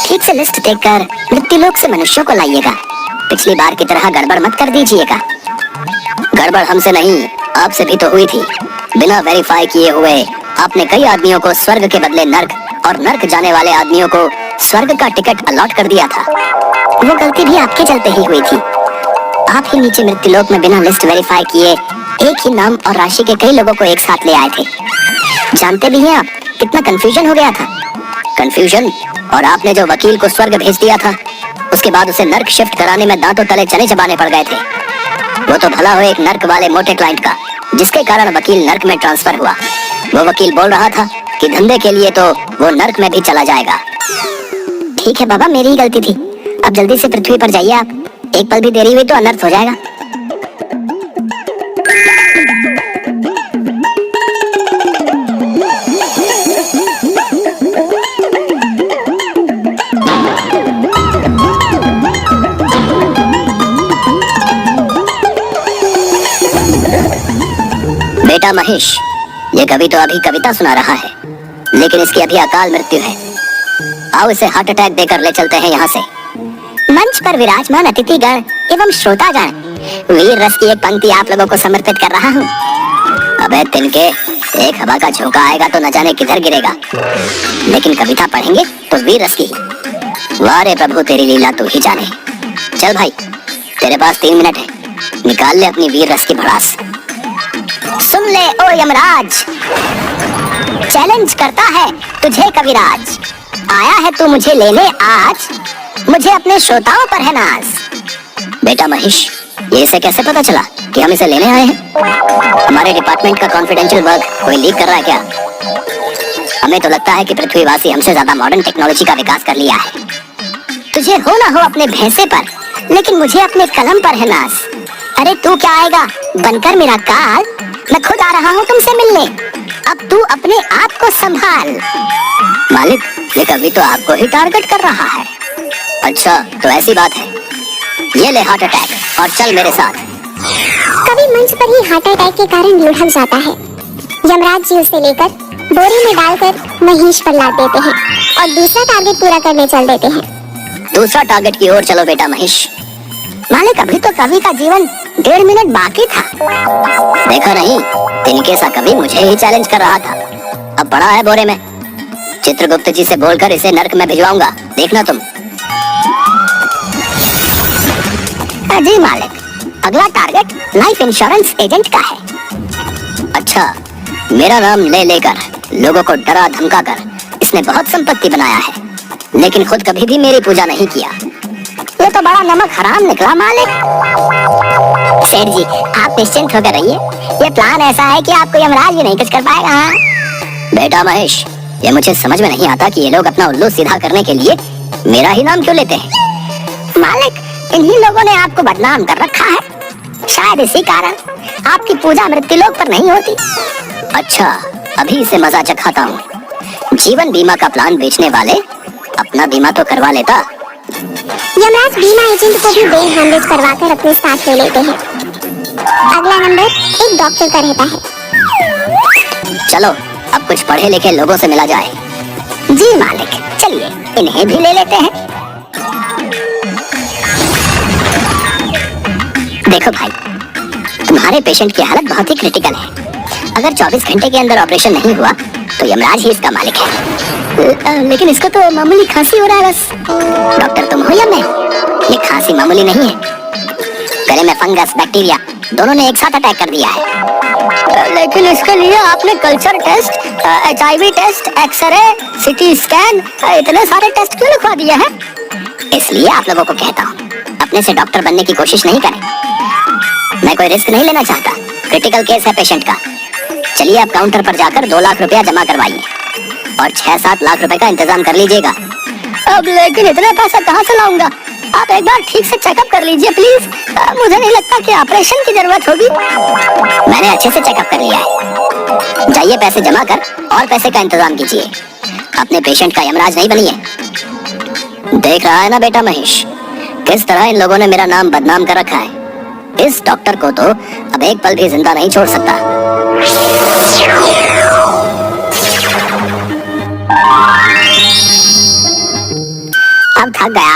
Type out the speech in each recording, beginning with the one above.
ठीक से लिस्ट देखकर मृत्युलोक से मनुष्यों को लाइएगा। पिछली बार की तरह गड़बड़ मत कर दीजिएगा। गड़बड़ हमसे नहीं, आपसे भी तो हुई थी। बिना वेरीफाई किए हुए आपने कई आदमियों को स्वर्ग के बदले नर्क और नर्क जाने वाले आदमियों को स्वर्ग का टिकट अलॉट कर दिया था। वो गलती भी आपके चलते ही हुई थी। आप ही नीचे मृत्युलोक में बिना लिस्ट वेरीफाई किए एक ही नाम और राशि के कई लोगों को एक साथ ले आए थे। जानते भी हैं आप कितना कंफ्यूजन हो गया था। कंफ्यूजन? और आपने जो वकील को स्वर्ग भेज दिया था, उसके बाद उसे नर्क शिफ्ट कराने में दांतों तले चने चबाने पड़ गए थे। वो तो भला हो एक नर्क वाले मोटे क्लाइंट का, जिसके कारण वकील नर्क में ट्रांसफर हुआ। वो वकील बोल रहा था कि धंधे के लिए तो वो नर्क में भी चला जाएगा। ठीक है बाबा, मेरी ही गलती थी। अब जल्दी से पृथ्वी पर जाइए आप। एक पल भी देरी हुई तो अनर्थ हो जाएगा। बेटा महेश, ये कवि तो अभी कविता सुना रहा है, लेकिन इसकी अभी अकाल मृत्यु है। आओ इसे हार्ट अटैक देकर ले चलते हैं यहाँ से। मंच पर विराजमान अतिथिगण एवं श्रोतागण, वीर रस की एक पंक्ति आप लोगों को समर्पित कर रहा हूँ। अबे तिनके, एक हवा का झोंका आएगा तो न जाने किधर गिरेगा, लेकिन कविता पढ़ेंगे तो वीर रस की ही। वाह रे प्रभु, तेरी लीला तू ही जाने। चल भाई, तेरे पास 3 मिनट है, निकाल ले अपनी वीर रस की भड़ास। सुन ले ओ यमराज, चैलेंज करता है तुझे कविराज। आया है तू मुझे लेने आज, मुझे अपने श्रोताओं पर है नाज। बेटा महेश, ये इसे कैसे पता चला कि हम इसे लेने आए हैं? हमारे डिपार्टमेंट का कॉन्फिडेंशियल वर्क कोई लीक कर रहा है क्या? हमें तो लगता है कि पृथ्वीवासी हमसे ज्यादा मॉडर्न टेक्नोलॉजी का विकास कर लिया है। तुझे हो ना हो अपने भैंसे पर, लेकिन मुझे अपने कलम पर है नाज। अरे तू क्या आएगा बनकर मेरा काल, मैं खुद आ रहा हूँ तुमसे मिलने। अब तू अपने आप को संभाल। मालिक, ये कवि तो आपको ही टारगेट कर रहा है। अच्छा तो ऐसी बात है, ये ले हार्ट अटैक और चल मेरे साथ। कवि मंच पर ही हार्ट अटैक के कारण लुढ़क जाता है। यमराज जी उसे लेकर बोरी में डालकर महेश पर लाद देते हैं और दूसरा टारगेट पूरा करने चल देते हैं। दूसरा टारगेट की ओर चलो बेटा महेश। मालिक, अभी तो कवि का जीवन 1.5 मिनट बाकी था। देखा नहीं, तिनके सा कवि मुझे ही चैलेंज कर रहा था। अब पड़ा है बोरे में। चित्रगुप्त जी से बोलकर इसे नर्क में भिजवाऊंगा, देखना तुम। जी मालिक, अगला टारगेट लाइफ इंश्योरेंस एजेंट का है। अच्छा, मेरा नाम ले लेकर लोगों को डरा धमका कर इसने बहुत संपत्ति बनाया है, लेकिन खुद कभी भी मेरी पूजा नहीं किया। ये तो बड़ा नमक हराम निकला मालिक। सेठ जी, आप निश्चिंत होकर रहिए, ये प्लान ऐसा है कि आपको यमराज भी नहीं कुछ कर पाएगा। हाँ? बेटा महेश, ये मुझे समझ में नहीं आता कि ये लोग अपना उल्लू सीधा करने के लिए मेरा ही नाम क्यों लेते हैं। मालिक, इन्हीं लोगों ने आपको बदनाम कर रखा है। शायद इसी कारण आपकी पूजा मृत्युलोक पर नहीं होती। अच्छा, अभी इसे मजा चखाता हूँ। जीवन बीमा का प्लान बेचने वाले अपना बीमा तो करवा लेता। यमराज बीमा एजेंट को भी बेल हैंडेज करवाकर अपने साथ ले लेते हैं। अगला नंबर एक डॉक्टर का रहता है। चलो अब कुछ पढ़े लिखे लोगों से मिला जाए। जी मालिक, चलिए इन्हें भी ले लेते हैं। देखो भाई, तुम्हारे पेशेंट की हालत बहुत ही क्रिटिकल है। अगर 24 घंटे के अंदर ऑपरेशन नहीं हुआ तो यमराज ही इसका मालिक है। लेकिन इसको तो मामूली खांसी हो रहा है बस। डॉक्टर तुम हो या मैं? ये खांसी मामूली नहीं है, गले में फंगस बैक्टीरिया दोनों ने एक साथ अटैक कर दिया है। लेकिन इसके लिए आपने culture test, HIV test, X-ray, CT scan, इतने सारे टेस्ट क्यों लिखवा दिए हैं? इसलिए आप लोगों को कहता हूँ, अपने से डॉक्टर बनने की कोशिश नहीं करें। मैं कोई रिस्क नहीं लेना चाहता, क्रिटिकल केस है पेशेंट का। चलिए आप काउंटर पर जाकर 2 लाख रुपया जमा करवाइए और 6-7 लाख रुपए का इंतजाम कर लीजिएगा। अब लेकिन इतने पैसे कहाँ से लाऊंगा? आप एक बार ठीक से चेकअप कर लीजिए प्लीज। मुझे नहीं लगता कि ऑपरेशन की जरूरत होगी। मैंने अच्छे से चेकअप कर लिया है। जाइए पैसे जमा कर और पैसे का इंतजाम कीजिए। अपने पेशेंट का यमराज नहीं बनिए। देख रहा है ना बेटा महेश, किस तरह इन लोगों ने मेरा नाम बदनाम कर रखा है। इस डॉक्टर को तो अब एक पल भी जिंदा नहीं छोड़ सकता।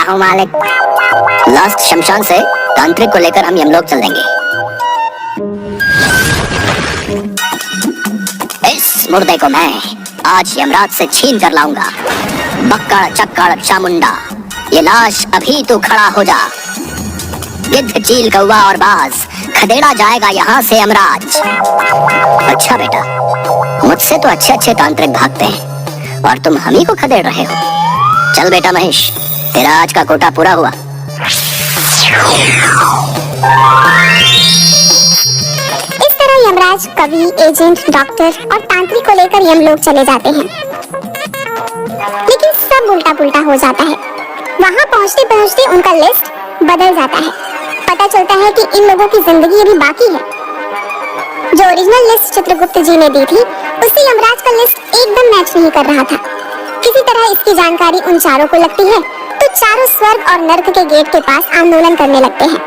हूँ मालिक। लास्ट शमशान से तांत्रिक को लेकर हम यमलोक चल देंगे। इस मुर्दे को मैं आज यमराज से छीन कर लाऊंगा। बक्कड़ चक्कड़ चामुंडा, ये लाश अभी तू खड़ा हो जा। गिद्ध चील कौवा और बाज, खदेड़ा जाएगा यहाँ से यमराज। अच्छा बेटा, मुझसे तो अच्छे अच्छे तांत्रिक भागते हैं और तुम हम ही को खदेड़ रहे हो। चल बेटा महेश, तेरा आज का कोटा पूरा हुआ। इस तरह यमराज कवि, एजेंट, डॉक्टर और तांत्रिक को लेकर यमलोक चले जाते हैं। लेकिन सब उल्टा पुल्टा हो जाता है। वहाँ पहुँचते पहुँचते उनका लिस्ट बदल जाता है। पता चलता है कि इन लोगों की जिंदगी अभी बाकी है। जो ओरिजिनल लिस्ट चित्रगुप्त जी ने दी थी, उससे यमराज का लिस्ट एकदम मैच नहीं कर रहा था। किसी तरह इसकी जानकारी उन चारों को लगती है, तो चारों स्वर्ग और नर्क के गेट के पास आंदोलन करने लगते हैं।